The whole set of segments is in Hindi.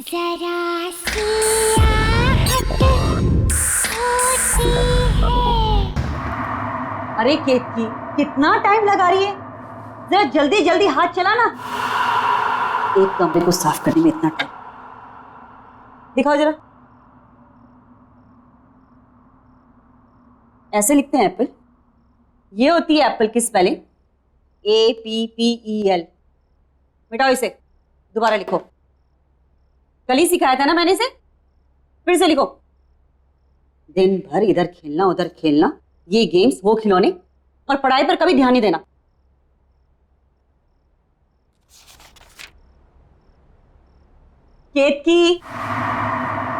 जरा सी आहट होती है। अरे केतकी, कितना टाइम लगा रही है? जरा जल्दी जल्दी हाथ चला ना। एक कमरे को साफ करने में इतना टाइम। दिखाओ जरा। ऐसे लिखते हैं एप्पल। ये होती है एप्पल की स्पेलिंग, APPEL। मिटाओ इसे, दोबारा लिखो। कल ही सिखाया था ना मैंने इसे, फिर से लिखो। दिन भर इधर खेलना उधर खेलना, ये गेम्स वो खिलौने, और पढ़ाई पर कभी ध्यान नहीं देना। केतकी,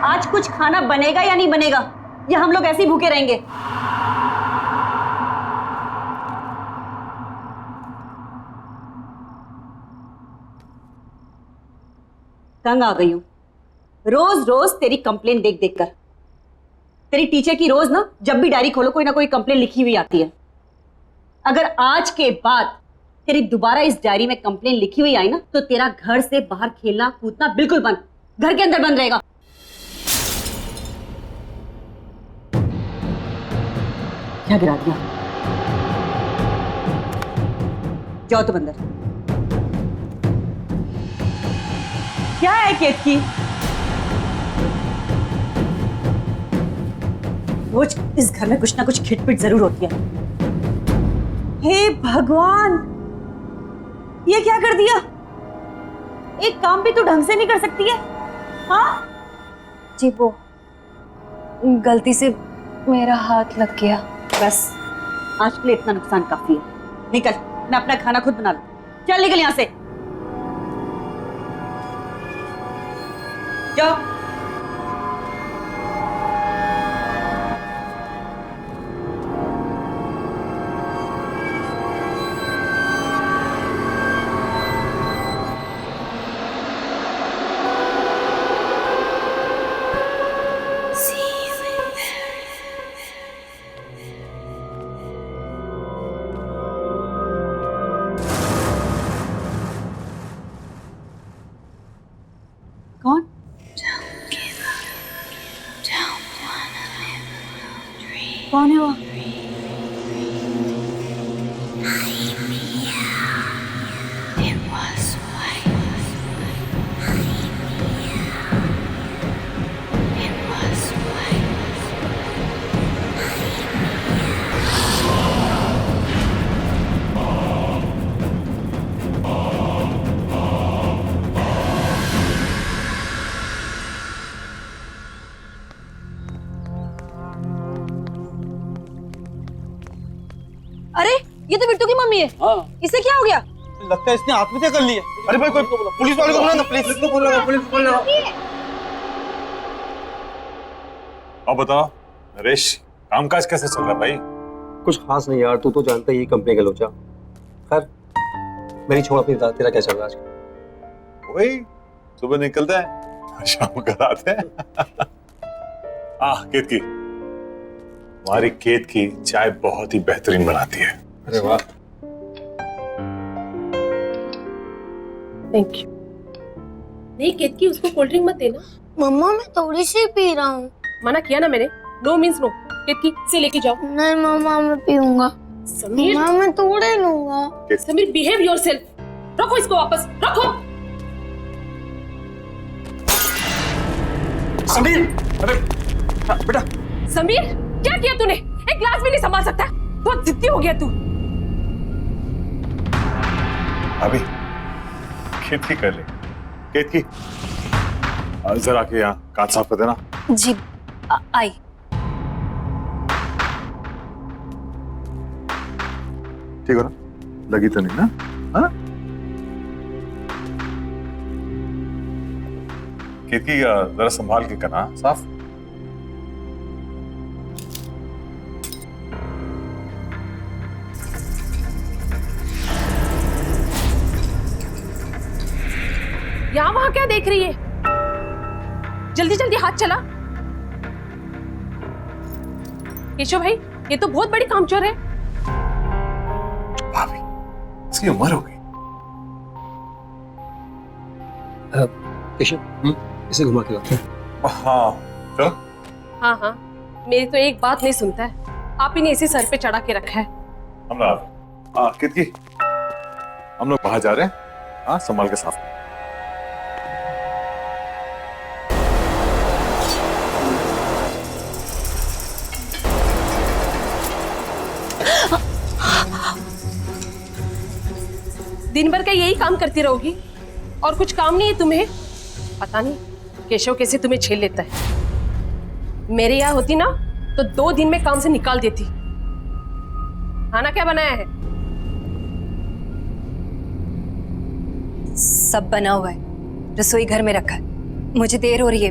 आज कुछ खाना बनेगा या नहीं बनेगा, या हम लोग ऐसे ही भूखे रहेंगे? तंग आ गई हूं रोज रोज तेरी कंप्लेन देख देख कर। तेरी टीचर की रोज ना जब भी डायरी खोलो कोई ना कोई कंप्लेन लिखी हुई आती है। अगर आज के बाद तेरी दोबारा इस डायरी में कंप्लेन लिखी हुई आई ना, तो तेरा घर से बाहर खेलना कूदना बिल्कुल बंद, घर के अंदर बंद रहेगा। क्या गिरा दिया? जाओ तुम अंदर। क्या है केतकी? रोज इस घर में कुछ ना कुछ खिटपिट जरूर होती है। हे भगवान, ये क्या कर दिया? एक काम भी तो ढंग से नहीं कर सकती है। हाँ जी, वो गलती से मेरा हाथ लग गया। बस, आज के लिए इतना नुकसान काफी है। निकल, मैं अपना खाना खुद बना लूं। चल निकल यहां से, जाओ। कौन? कौन है वो? अरे, ये तो बिट्टू की मम्मी है। हाँ। इसे क्या हो गया? लगता है इसने आत्महत्या कर ली है। अरे भाई, कोई पुलिस वाले को बुला ना, पुलिस को बुला। अब बताओ नरेश, कामकाज कैसे चल रहा है भाई? कुछ खास नहीं यार, तू तो जानता ही कंपनी का लोचा। खैर, मेरी छोड़, अपनी बता, तेरा क्या चल रहा है आजकल? वही सुबह निकलते हैं, शाम को आते हैं। केतकी, हमारी केत की चाय बहुत ही बेहतरीन बनाती है। अरे वाह। Thank you. नहीं केतकी, उसको कोल्ड ड्रिंक मत देना। मम्मा मैं थोड़ी सी पी रहा हूँ। मना किया ना मैंने, नो मीन्स नो। केतकी से लेके जाओ। नहीं मम्मा मैं पीऊंगा। समीर, मम्मा मैं थोड़े लूंगा। Sameer behave yourself. रखो इसको वापस, रखो। समीर, अरे बेटा। समीर, क्या किया तूने? एक ग्लास भी नहीं संभाल सकता? बहुत जिद्दी हो गया तू। अभी केतकी कर ले। केतकी, जरा के यहाँ कांच साफ कर देना। जी, आई। ठीक हो ना? लगी तो नहीं ना? हाँ? केतकी, जरा संभाल के करना साफ। यहाँ वहां क्या देख रही है? जल्दी जल्दी हाथ चला। केशव भाई, ये तो बहुत बड़ी कामचोर है। भाभी, इसकी उम्र हो गई। केशव, इसे घुमा के लाते हैं। हाँ चलो। हाँ हाँ, मेरी तो एक बात नहीं सुनता है। आप ही ने इसे सर पे चढ़ा के रखा है। हम लोग कितकी हम लोग बाहर जा रहे हैं। हाँ संभाल के साफ। दिन भर का यही काम करती रहोगी और कुछ काम नहीं है तुम्हें? पता नहीं केशव कैसे तुम्हें झेल लेता है। मेरे यहाँ होती ना तो 2 दिन में काम से निकाल देती। खाना क्या बनाया है? सब बना हुआ है, रसोई घर में रखा है। मुझे देर हो रही है,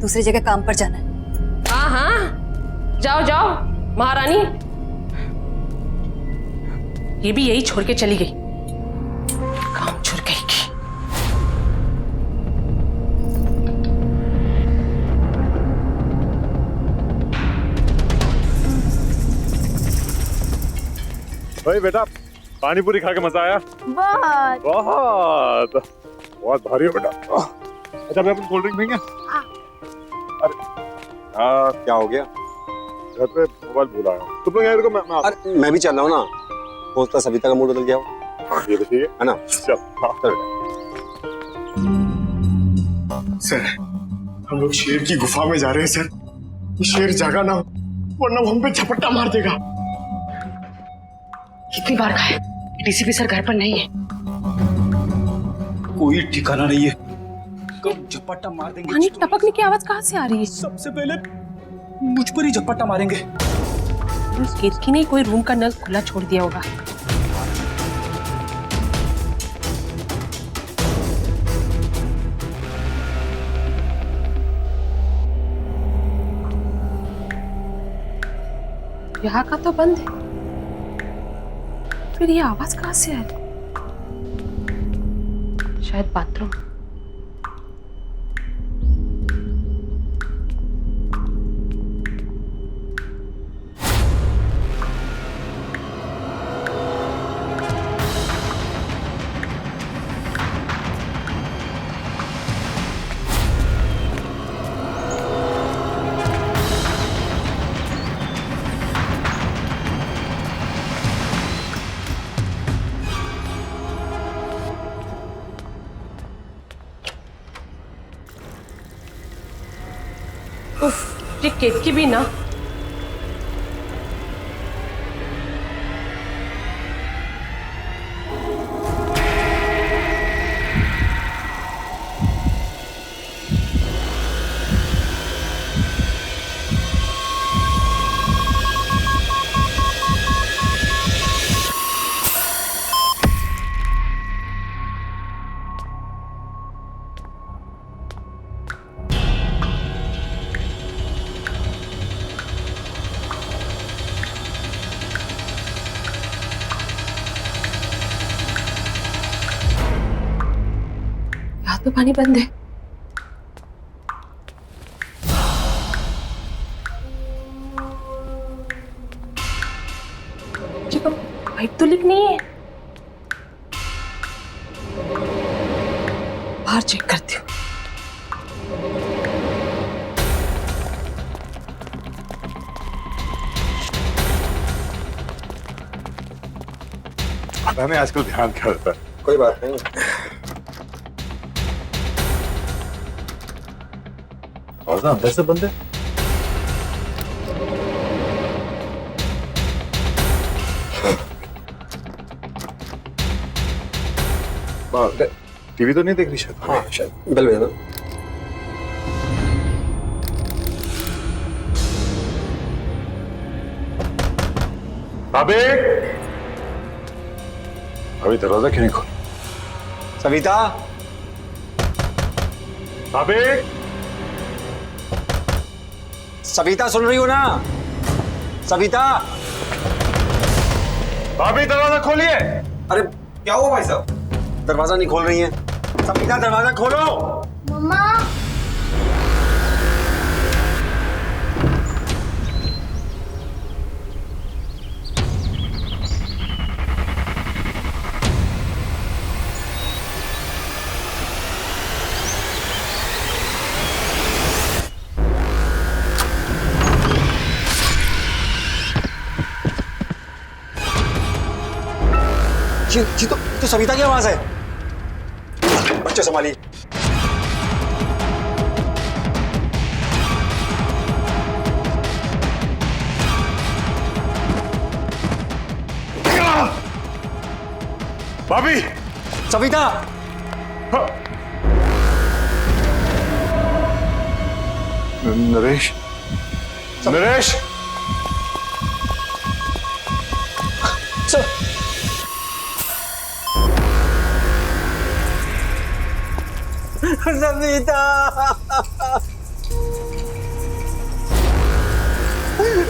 दूसरी जगह काम पर जाना है। हाँ हाँ, जाओ जाओ महारानी। ये भी यही छोड़ के चली गई। काम छोड़ गई की। भाई बेटा पानी पूरी खा के मजा आया? बहुत। बहुत बहुत भारी है बेटा। अच्छा मैं अपनी कोल्ड ड्रिंक देंगे? अरे क्या हो गया? घर पे मोबाइल भूल आया। तुम लोग यहाँ रुको, मैं अरे मैं भी चल रहा हूँ ना। होता सविता का मूड बदल गया हो। हाँ ये तो ठीक है ना? चल हाँ चल सर हम लोग शेर की गुफा में जा रहे हैं सर। ये शेर जागा ना हो वरना वो हम पे झपट्टा मार देगा। कितनी बार कहा है डीसीपी सर घर पर नहीं है। कोई ठिकाना नहीं है, कब झपट्टा मार देंगे। पानी टपकने की आवाज कहाँ से आ रही है? सबसे पहले मुझ पर ही झपट्टा मारेंगे। उस केतकी ने कोई रूम का नल खुला छोड़ दिया होगा। यहाँ का तो बंद है, फिर ये आवाज कहाँ से आ रही? शायद बाथरूम। उफ, ये केतकी भी ना। तो पानी बंद है। पाइप तो लीक नहीं है। बाहर चेक करती हूँ। पता नहीं आजकल ध्यान क्या रहता है। कोई बात नहीं। और ना अंदर से बंद है। टीवी तो नहीं देख रही शायद। हाँ शायद बेल बजा दो। भाभी अभी दरवाजा क्यों नहीं खोल? सविता, भाभी सविता सुन रही हो ना? सविता, भाभी दरवाजा खोलिए। अरे क्या हुआ भाई साहब? दरवाजा नहीं खोल रही है। सविता दरवाजा खोलो। मम्मा ये तो सविता की आवाज है। बच्चे संभालिए। भाभी, सविता, नरेश, नरेश, सविता,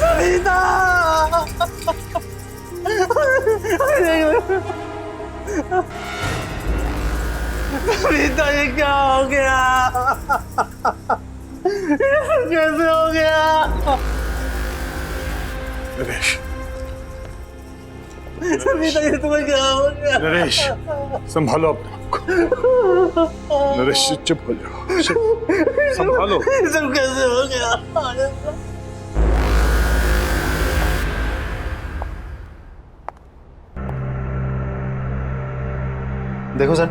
सविता, सविता, ये क्या हो गया? कैसे हो गया? नरेश, सविता, ये तुम्हें क्या हो गया? नरेश, संभालो अपने आप को। नरेश, चुप हो जाओ, संभालो। ये सब कैसे हो गया? देखो सर,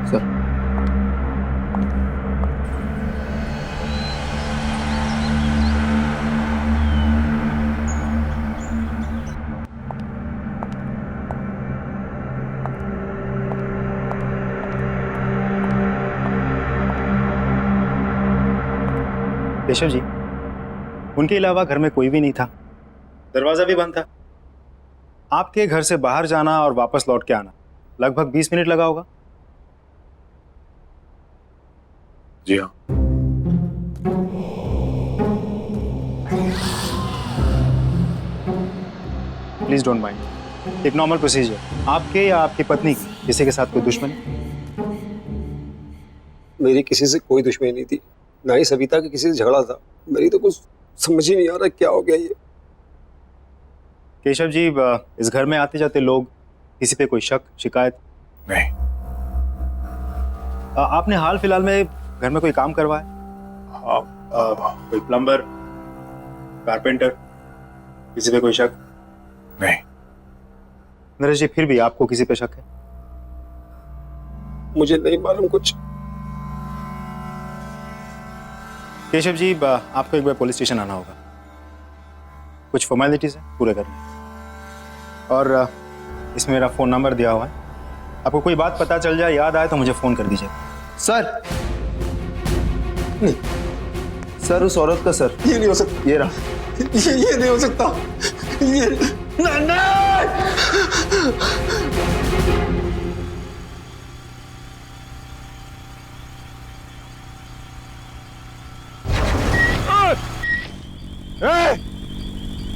सर, केशव जी, उनके अलावा घर में कोई भी नहीं था, दरवाजा भी बंद था। आपके घर से बाहर जाना और वापस लौट के आना लगभग 20 मिनट लगा होगा। जी हाँ। प्लीज डोंट माइंड, एक नॉर्मल प्रोसीजर। आपके या आपकी पत्नी की किसी के साथ कोई दुश्मनी? मेरी किसी से कोई दुश्मनी नहीं थी, ना ही सविता के किसी से झगड़ा था। मेरी तो कुछ समझ ही नहीं आ रहा क्या हो गया ये। केशव जी, इस घर में आते जाते लोग, किसी पे कोई शक शिकायत? नहीं। आपने हाल फिलहाल में घर में कोई काम करवाया? कोई प्लम्बर, कारपेंटर, किसी पे कोई शक? नहीं। नरेश जी, फिर भी आपको किसी पे शक है? मुझे नहीं मालूम कुछ। केशव जी, आपको एक बार पुलिस स्टेशन आना होगा, कुछ फॉर्मेलिटीज है पूरे करने, और इसमें मेरा फ़ोन नंबर दिया हुआ है। आपको कोई बात पता चल जाए, याद आए तो मुझे फ़ोन कर दीजिए। सर, नहीं सर, उस औरत का सर, ये नहीं हो सकता। ये रहा, ये नहीं हो सकता। ये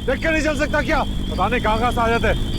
देख के नहीं चल सकता क्या? पता नहीं कहाँ से आ जाते।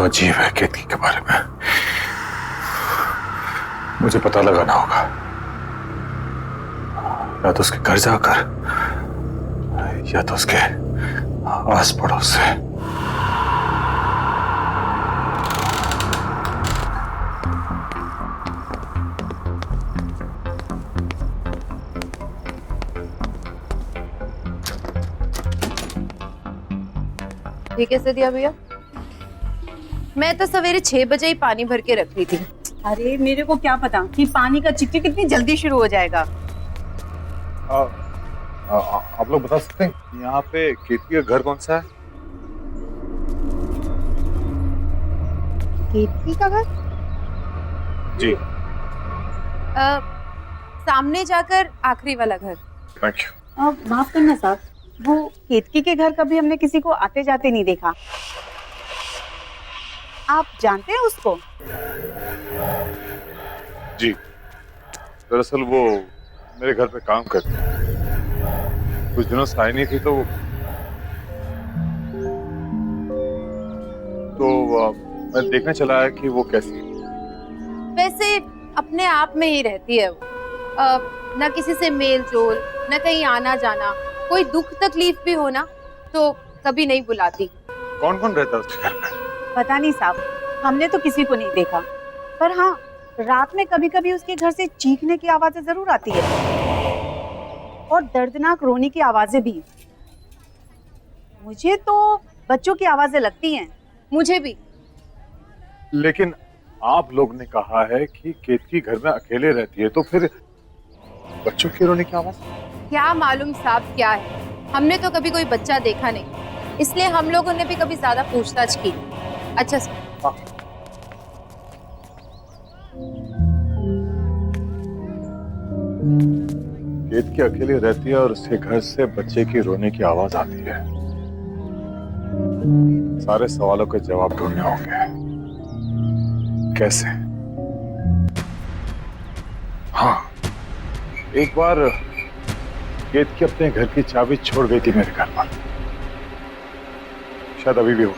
तो अजीब है केतकी के बारे में। मुझे पता लगाना होगा, या तो उसके घर जाकर या तो उसके आस पड़ोस से। ठीक है सदिया भैया, मैं तो सवेरे 6 बजे ही पानी भर के रख रही थी। अरे मेरे को क्या पता कि पानी का चिकचिक कितनी जल्दी शुरू हो जाएगा। आप लोग बता सकते हैं यहाँ पे केतकी का घर कौन सा है? केतकी का घर? जी। सामने जाकर आखिरी वाला घर। Thank you. माफ करना साहब, वो केतकी के घर कभी हमने किसी को आते जाते नहीं देखा। आप जानते हैं उसको? जी, दरअसल वो मेरे घर पे काम करती है। कुछ दिनों से आई नहीं थी तो मैं देखने चला है कि वो कैसी है। वैसे अपने आप में ही रहती है वो, ना किसी से मेल जोल, ना कहीं आना जाना। कोई दुख तकलीफ भी हो ना तो कभी नहीं बुलाती। कौन कौन रहता है उसके घर पे? पता नहीं साहब, हमने तो किसी को नहीं देखा, पर हाँ रात में कभी कभी उसके घर से चीखने की आवाजें जरूर आती है और दर्दनाक रोने की आवाजें भी। मुझे तो बच्चों की आवाजें लगती हैं। मुझे भी। लेकिन आप लोग ने कहा है कि केतकी घर में अकेले रहती है, तो फिर बच्चों के रोने की आवाज? क्या मालूम साहब क्या है, हमने तो कभी कोई बच्चा देखा नहीं, इसलिए हम लोगों ने भी कभी ज्यादा पूछताछ की। अच्छा सर। हाँ। केतकी अकेले रहती है और उसके घर से बच्चे की रोने की आवाज आती है। सारे सवालों के जवाब ढूंढने होंगे। कैसे? हाँ, एक बार केतकी अपने घर की चाबी छोड़ गई थी मेरे घर पर, शायद अभी भी हो।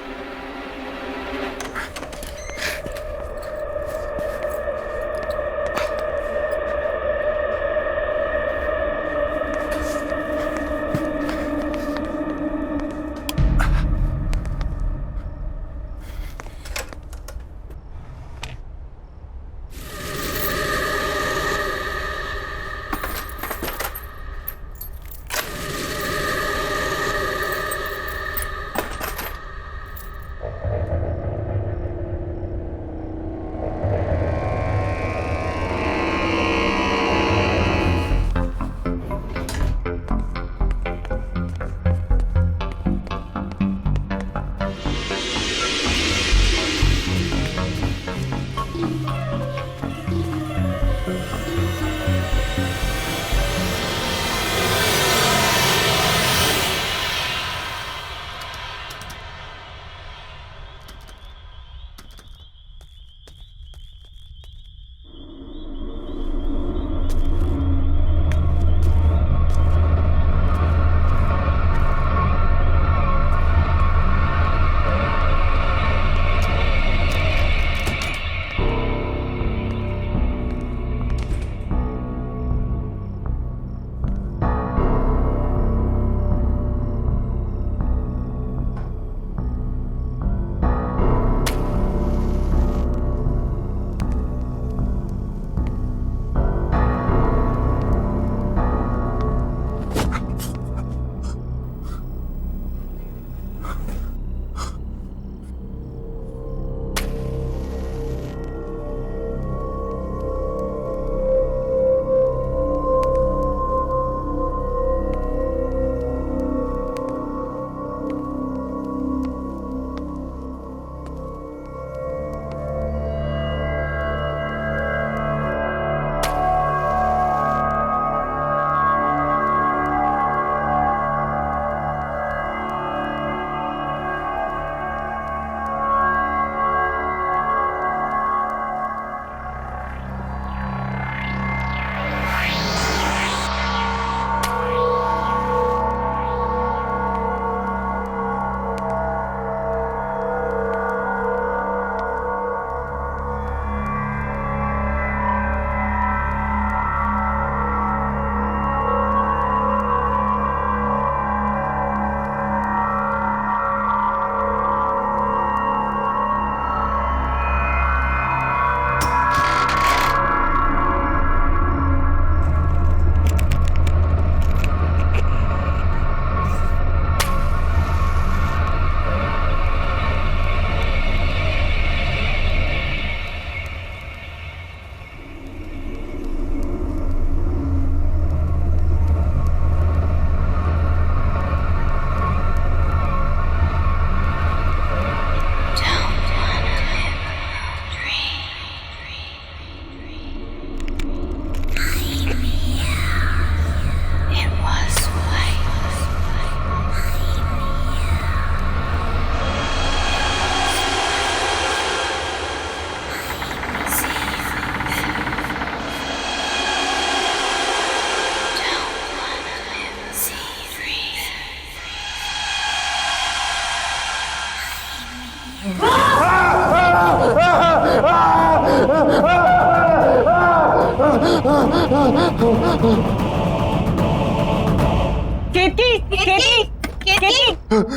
केतकी, केतकी, केतकी। रुक,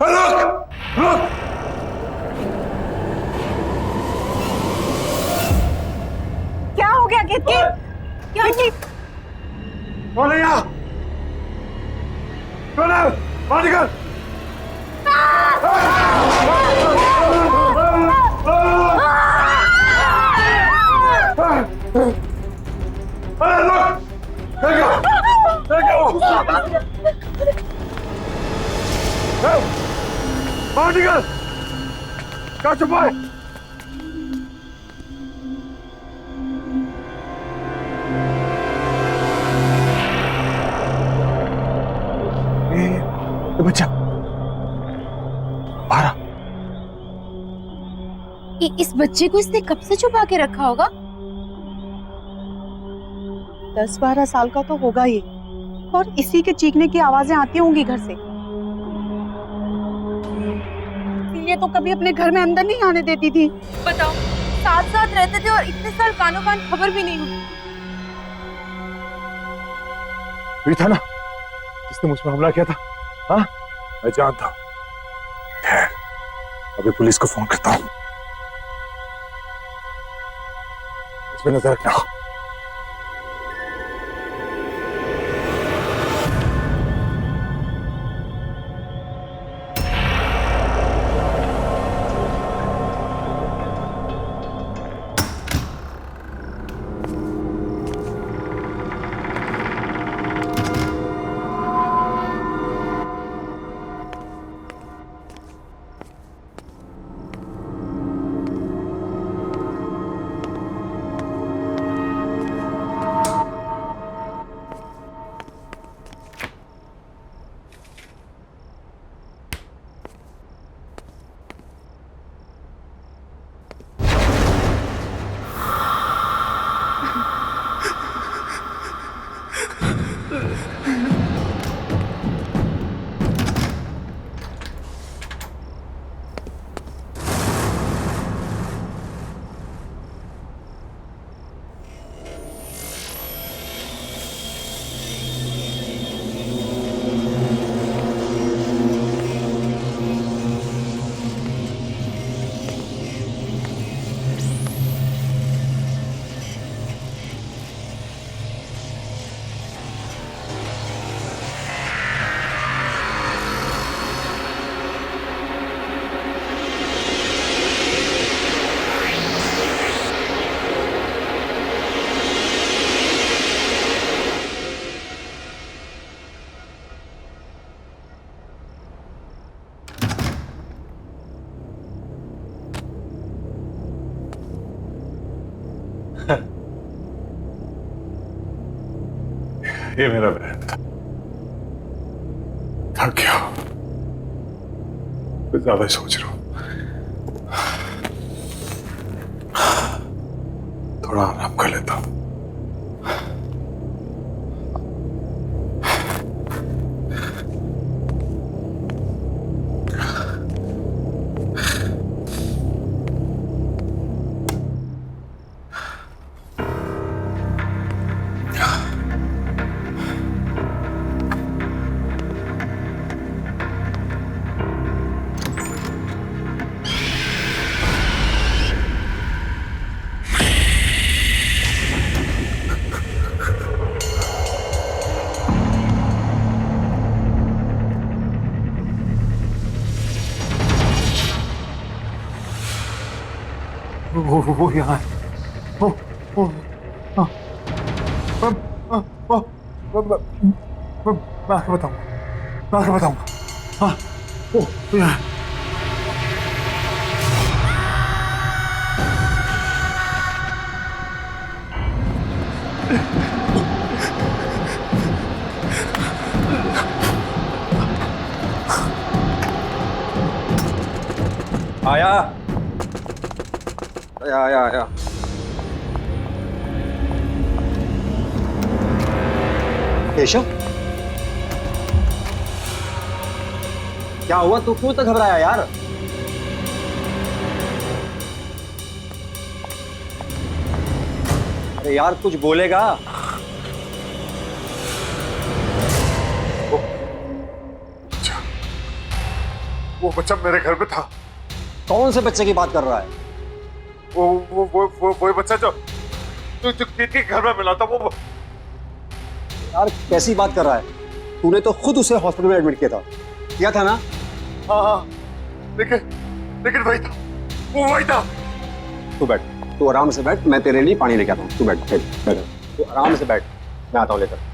रुक, रुक। क्या हो गया केतकी? क्या केतकी? कौन है यहाँ? कौन है? बाहर निकल। अरे रुक! बाहर निकल! क्या छुपा है? ये बच्चा बाहर आ। इस बच्चे को इसने कब से छुपा के रखा होगा? 10-12 साल का तो होगा ही, और इसी के चीखने की आवाजें आती होंगी घर से, इसीलिए तो कभी अपने घर में अंदर नहीं आने देती थी। बताओ, साथ साथ रहते थे और इतने साल कानों कान खबर भी नहीं हुई। ये था ना जिसने मुझ पर हमला किया था? हाँ, मैं जानता हूँ। खैर, अभी पुलिस को फोन करता हूँ। इस पे नजर रखना। ये मेरा बहन था। थक गया, कुछ ज्यादा ही सोच रहा हूं। थोड़ा आराम कर लेता हूं। वो यहाँ है। मैं आके बताऊंगा। हाँ, वो यहाँ है। आया। केशव, क्या हुआ? तू क्यों तो घबराया यार? अरे यार कुछ बोलेगा। वो बच्चा मेरे घर पे था। कौन से बच्चे की बात कर रहा है? वो बच्चा जो के घर में मिला था वो। यार कैसी बात कर रहा है? तूने तो खुद उसे हॉस्पिटल में एडमिट किया था ना? हाँ लेकिन वही था, वो वही था। तू बैठ, तू आराम से बैठ, मैं तेरे लिए पानी लेके आता हूँ। तू बैठ, तू आराम से बैठ, मैं आता हूँ लेकर।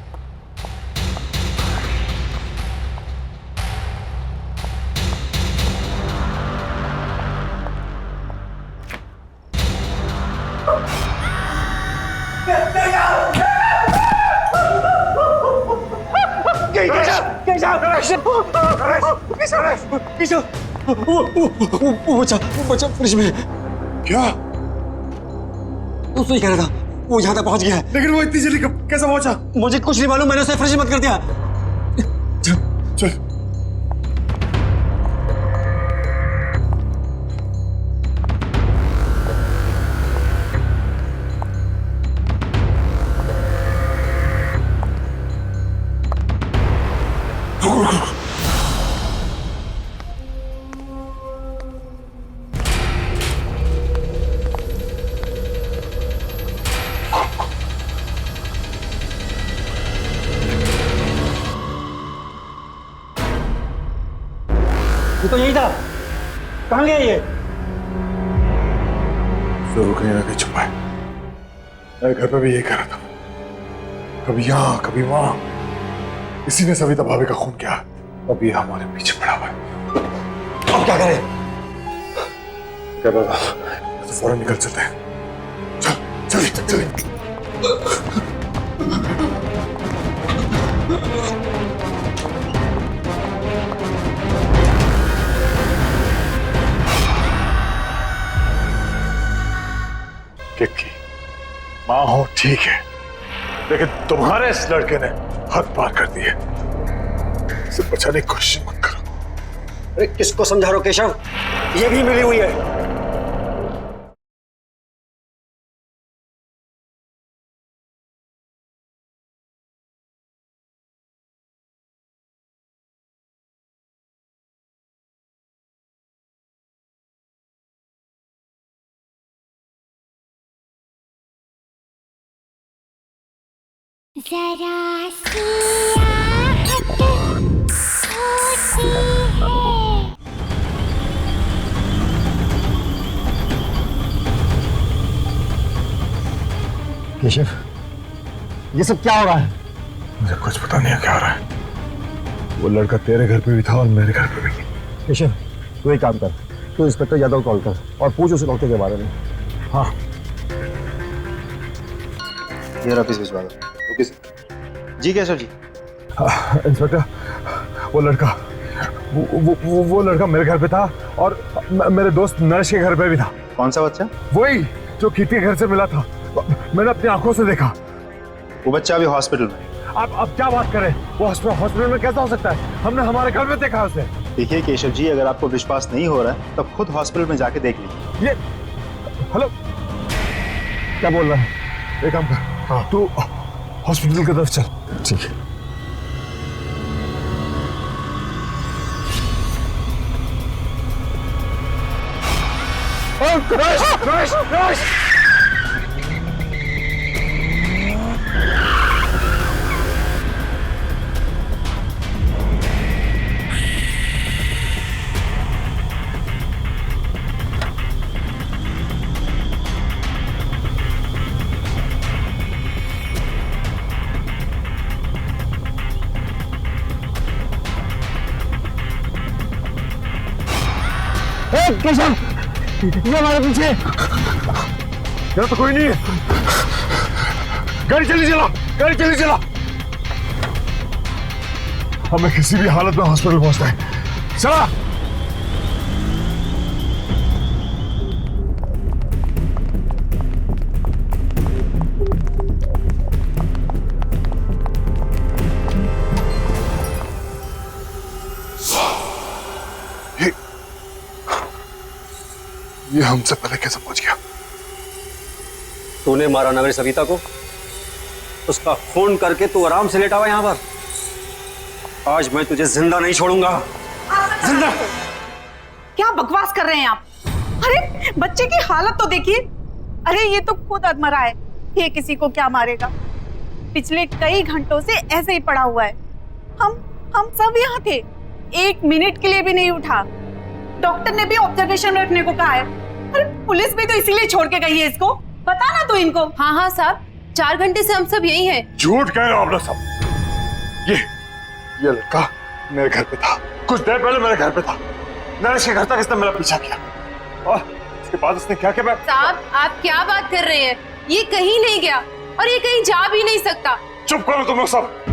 वो बच्चा फ्रिज में। क्या? तू सही कह रहा था, वो यहाँ तक पहुँच गया है। लेकिन वो इतनी जल्दी कैसे पहुँचा? मुझे कुछ नहीं मालूम, मैंने उसे फ्रिज में बंद कर दिया। चल ये तो यही था। कहाँ गया ये? जरूर कहीं ना कहीं छुपा है। मेरे घर पे भी यही कर रहा था, कभी यहाँ कभी वहां। इसी ने सविता भाभी का खून किया, अभी हमारे पीछे पड़ा हुआ है। अब क्या करें? क्या पता, तो फौरन निकल चलते हैं। चल। की माँ हो ठीक है, लेकिन तुम्हारे इस लड़के ने हद पार कर दी है। इसे बचाने की कोशिश मत करो। अरे किसको समझा रहे हो केशव? ये भी मिली हुई है। जरा सी आहट होती है। केशव, ये सब क्या हो रहा है? मुझे कुछ पता नहीं है क्या हो रहा है। वो लड़का तेरे घर पे भी था और मेरे घर पे भी। केशव, तू एक काम कर, तू इंस्पेक्टर यादव कॉल कर और पूछ उसे डॉक्टर के बारे में। हाँ, ये ऑफिस भिजवा दो। जी केशव जी। इंस्पेक्टर, वो लड़का मेरे घर पे था और मेरे दोस्त नरेश के घर पे भी था। कौन सा बच्चा? वही जो कीर्ति के घर से मिला था, मैंने अपनी आंखों से देखा। वो बच्चा अभी हॉस्पिटल में। अब क्या बात करें? वो हॉस्पिटल में कैसा हो सकता है? हमने हमारे घर में देखा उसे। देखिए केशव जी, अगर आपको विश्वास नहीं हो रहा है तब खुद हॉस्पिटल में जाके देख लीजिए। ये हेलो, क्या बोल रहा है? एक काम कर, हाँ तू हॉस्पिटल की तरफ चल। ठीक है। नरेश! केशव, ये हमारे पीछे। यहाँ तो कोई नहीं है। गाड़ी चली चला। हमें किसी भी हालत में हॉस्पिटल पहुंचना है। चला। ये हमसे पहले कैसे पहुंच गया? तूने मारा ना मेरी सविता को, उसका खून करके तू आराम से लेटा हुआ यहाँ पर। आज मैं तुझे जिंदा नहीं छोड़ूंगा। जिंदा। क्या बकवास कर रहे हैं आप? अरे बच्चे की हालत तो देखिए। अरे ये तो खुद अधमरा है, ये किसी को क्या मारेगा। पिछले कई घंटों से ऐसे ही पड़ा हुआ है। हम सब यहाँ थे, 1 मिनट के लिए भी नहीं उठा। डॉक्टर ने भी ऑब्जर्वेशन में रखने को कहा है। अरे पुलिस भी तो इसीलिए छोड़ के गई है इसको। बता ना तू इनको। हाँ हाँ साहब, 4 घंटे से हम सब यही हैं। झूठ कह रहे हो आप लोग सब। ये लड़का मेरे घर पे था, कुछ देर पहले मेरे घर पे था। नरेश के घर तक इसने मेरा पीछा किया और इसके बाद इसने क्या किया? साहब आप क्या बात कर रहे हैं? ये कहीं नहीं गया और ये कहीं जा भी नहीं सकता। चुप करो तुम लोग सब।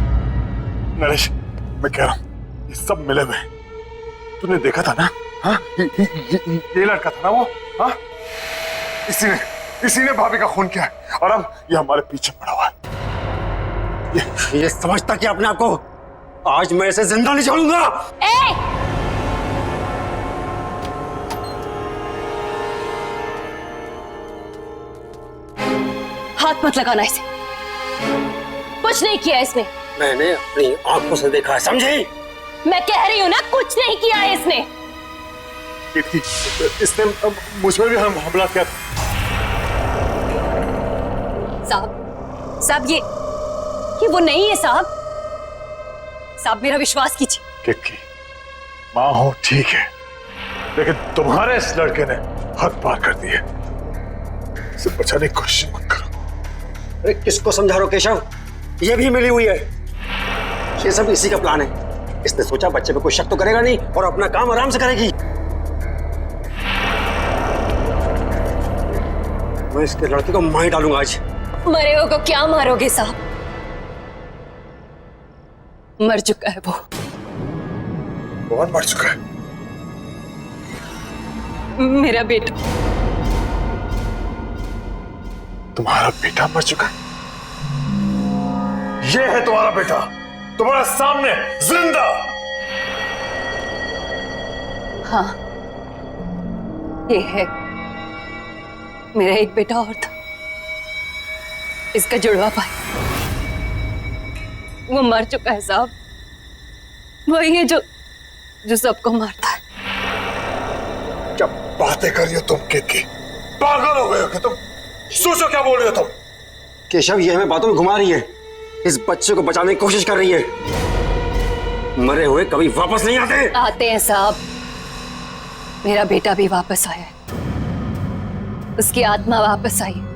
नरेश, मैं कह रहा हूँ ये सब मिले हुए। तूने देखा था ना? हाँ, ये लड़का था ना वो। हाँ, इसी ने भाभी का खून किया है और अब ये हमारे पीछे पड़ा हुआ है। ये समझता कि अपने आप को आज मैं इसे जिंदा नहीं छोड़ूंगा। हाथ मत लगाना इसे, कुछ नहीं किया इसने। मैंने अपनी आंखों से देखा है, समझी? मैं कह रही हूँ ना, कुछ नहीं किया है इसने। इसने मुझ पर भी हमला किया था। साहब ये वो नहीं है साहब। साहब मेरा विश्वास कीजिए। किक्की, माँ हो ठीक है, लेकिन तुम्हारे इस लड़के ने हद पार कर दी है। इसे बचाने की कोशिश मत करो। अरे किसको समझा रहे हो केशव? ये भी मिली हुई है। ये सब इसी का प्लान है। इसने सोचा बच्चे पे कोई शक तो करेगा नहीं और अपना काम आराम से करेगी। मैं इसके लड़के को मार डालूंगा आज। मरे हो को क्या मारोगे साहब? मर चुका है वो। कौन मर चुका है? मेरा बेटा। तुम्हारा बेटा मर चुका है? ये है तुम्हारा बेटा, तुम्हारे सामने जिंदा। हाँ, ये है। मेरा एक बेटा और था, इसका जुड़वा भाई। वो मर चुका है साहब। वही है जो सबको मारता है। क्या बातें कर रही हो तुम किक्की? पागल हो गए हो क्या तुम? सोचो क्या बोल रही हो तुम? केशव ये हमें बातों में घुमा रही है, इस बच्चे को बचाने की कोशिश कर रही है। मरे हुए कभी वापस नहीं आते हैं साहब। मेरा बेटा भी वापस आया है, उसकी आत्मा वापस आई है।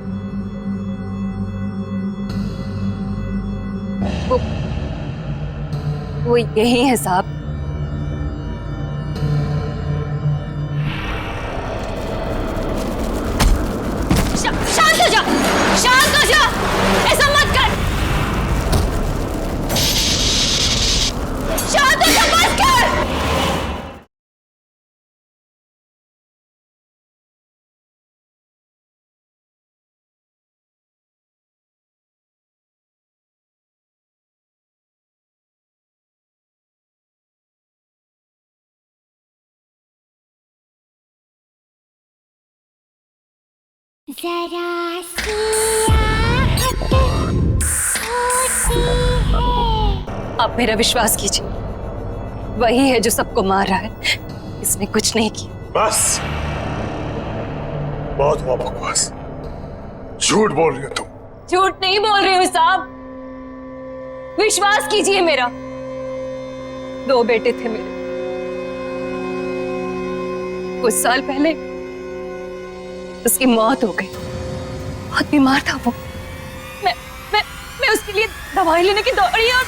वो यही है साहब। शांत हो जा, शांत हो जा, ऐसा मत कर। शांत हो जा, बस कर। जरा सी आहट होती है। आप मेरा विश्वास कीजिए, वही है जो सबको मार रहा है। इसने कुछ नहीं किया। बस, बहुत हुआ बकवास। झूठ बोल रही हो तुम। झूठ नहीं बोल रही हूँ साहब, विश्वास कीजिए मेरा। 2 बेटे थे मेरे। कुछ साल पहले उसकी मौत हो गई। बहुत बीमार था वो। मैं उसके लिए दवाई लेने की दौड़ी और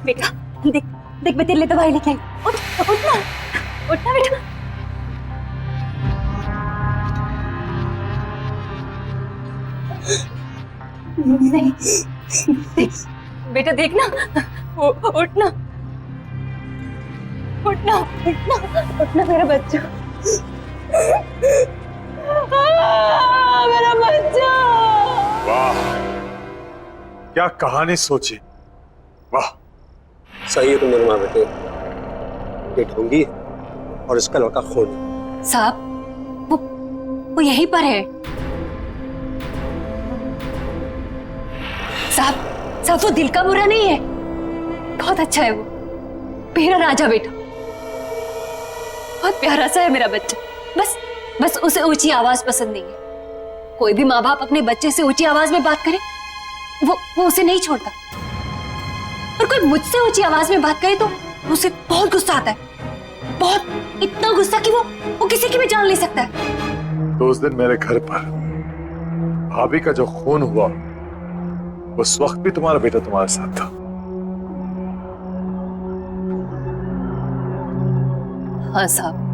बेटा देख मैं तेरे लिए दवाई लेके आई। उठना बेटा। नहीं बेटा देखना, उठना मेरा बच्चा। मेरा बच्चा। वाह, क्या कहानी सोची। वाह, सही है तुमने रुमा बेटे, ये ढोंगी और इसका लड़का खून। साहब वो यहीं पर है। साहब वो दिल का बुरा नहीं है, बहुत अच्छा है वो, मेरा राजा बेटा, बहुत प्यारा सा है मेरा बच्चा। बस उसे ऊंची आवाज पसंद नहीं है। कोई भी माँ बाप अपने बच्चे से ऊंची आवाज में बात करे वो उसे नहीं छोड़ता, और कोई मुझसे ऊंची आवाज में बात करे तो उसे बहुत गुस्सा आता है, बहुत, इतना गुस्सा कि वो किसी की भी जान ले सकता है। तो उस दिन मेरे घर पर भाभी का जो खून हुआ, उस वक्त भी तुम्हारा बेटा तुम्हारे साथ था। हाँ साहब।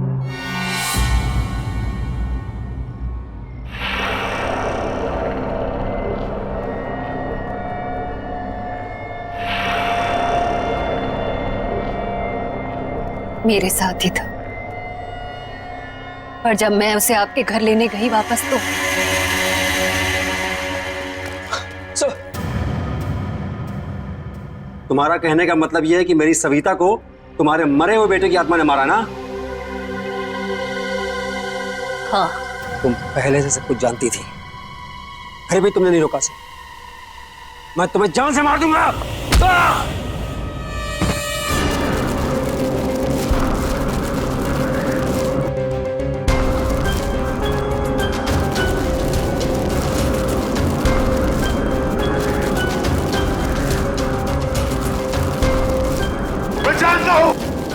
मेरे साथ ही था, पर जब मैं उसे आपके घर लेने गई वापस तो तुम्हारा कहने का मतलब यह है कि मेरी सविता को तुम्हारे मरे हुए बेटे की आत्मा ने मारा ना? हाँ। तुम पहले से सब कुछ जानती थी, फिर भी तुमने नहीं रोका से। मैं तुम्हें जान से मार दूंगा। मैं जानता हूं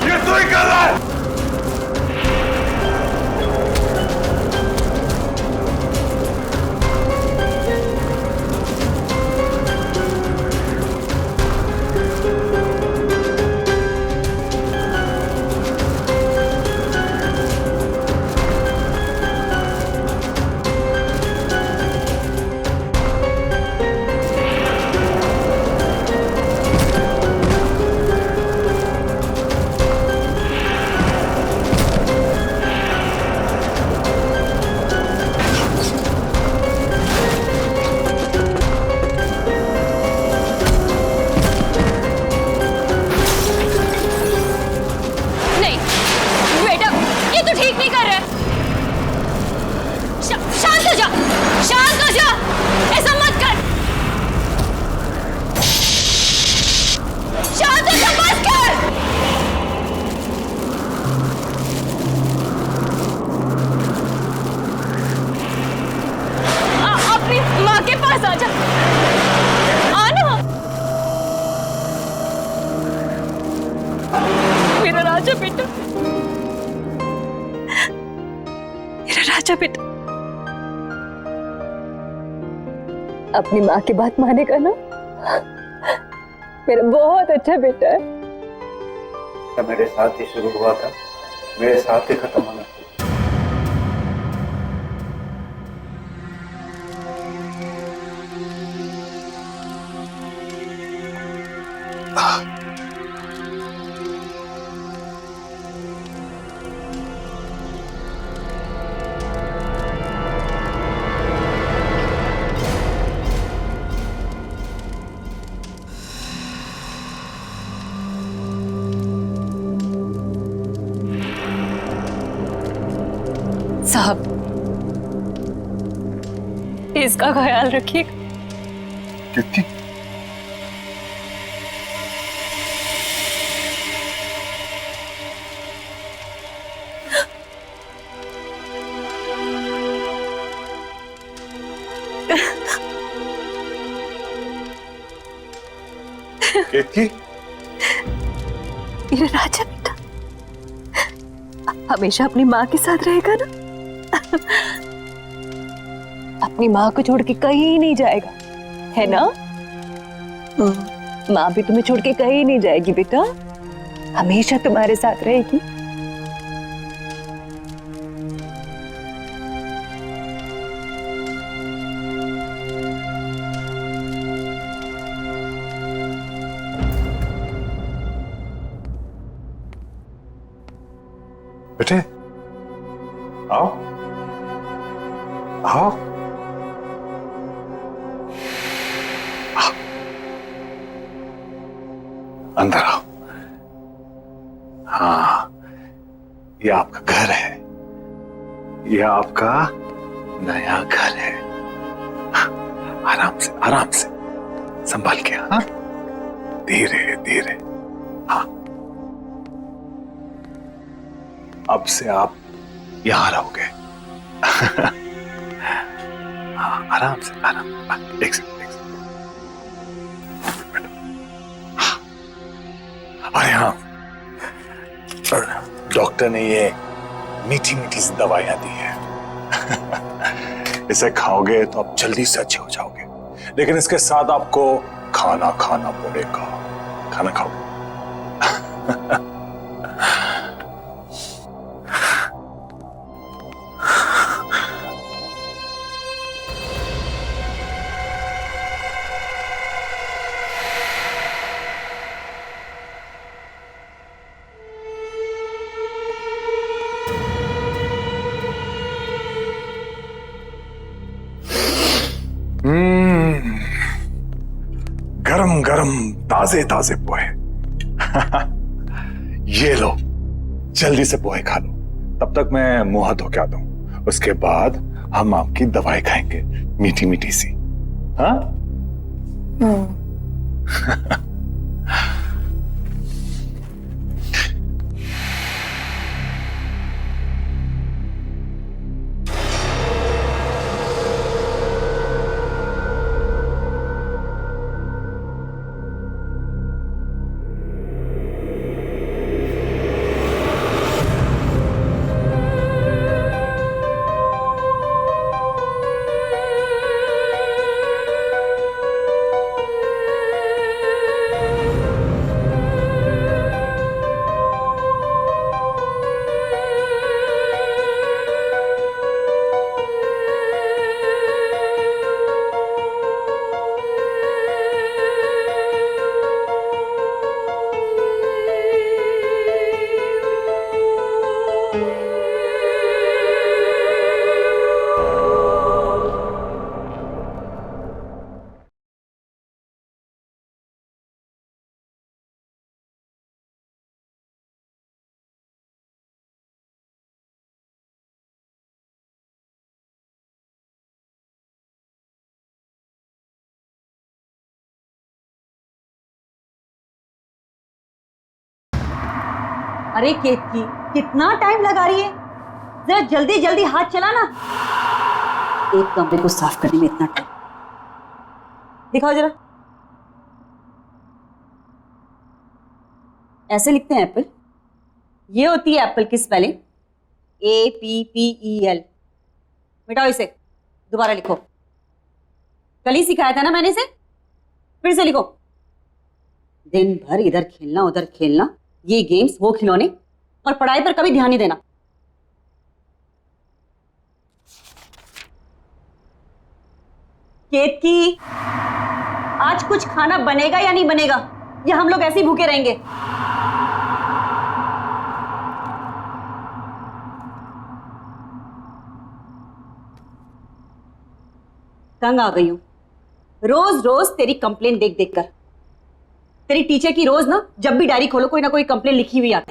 ये तू ही कर रहा है। बेटा, अपनी माँ की बात मानेगा ना? मेरा बहुत अच्छा बेटा है। तो मेरे साथ ही शुरू हुआ था, मेरे साथ ही खत्म होना। साहब, इसका ख्याल रखिएगा। कितनी केतकी? मेरा राजा बेटा हमेशा अपनी माँ के साथ रहेगा ना? अपनी माँ को छोड़ के कहीं नहीं जाएगा, है ना? माँ भी तुम्हें छोड़ के कहीं नहीं जाएगी बेटा, हमेशा तुम्हारे साथ रहेगी। बेटे आओ आओ, अंदर आओ। हाँ, ये आपका घर है, ये आपका नया घर है। आराम से संभाल के। हाँ, धीरे धीरे। हाँ, अब से आप यहां रहोगे। हाँ, आराम से। एक सेकंड। अरे हाँ, डॉक्टर ने ये मीठी मीठी सी दवाइयां दी है। इसे खाओगे तो आप जल्दी से अच्छे हो जाओगे, लेकिन इसके साथ आपको खाना खाना पड़ेगा। खाना खाओगे? गरम गरम ताजे ताजे पोहे। ये लो, जल्दी से पोहे खा लो, तब तक मैं मुंह हाथ धो के आता हूं। उसके बाद हम आपकी दवाई खाएंगे, मीठी मीठी सी। हाँ? अरे केतकी, कितना टाइम लगा रही है? जरा जल्दी जल्दी हाथ चला ना। एक कमरे को साफ करने में इतना टाइम। दिखाओ जरा। ऐसे लिखते हैं एप्पल। ये होती है एप्पल की स्पेलिंग, APPEL। मिटाओ इसे, दोबारा लिखो। कल ही सिखाया था ना मैंने इसे, फिर से लिखो। दिन भर इधर खेलना उधर खेलना, ये गेम्स वो खिलौने, और पढ़ाई पर कभी ध्यान नहीं देना। केतकी, आज कुछ खाना बनेगा या नहीं बनेगा, या हम लोग ऐसे ही भूखे रहेंगे? तंग आ गई हूं रोज रोज तेरी कंप्लेन देख देख कर। तेरी टीचर की रोज ना जब भी डायरी खोलो कोई ना कोई कंप्लेन लिखी हुई आती।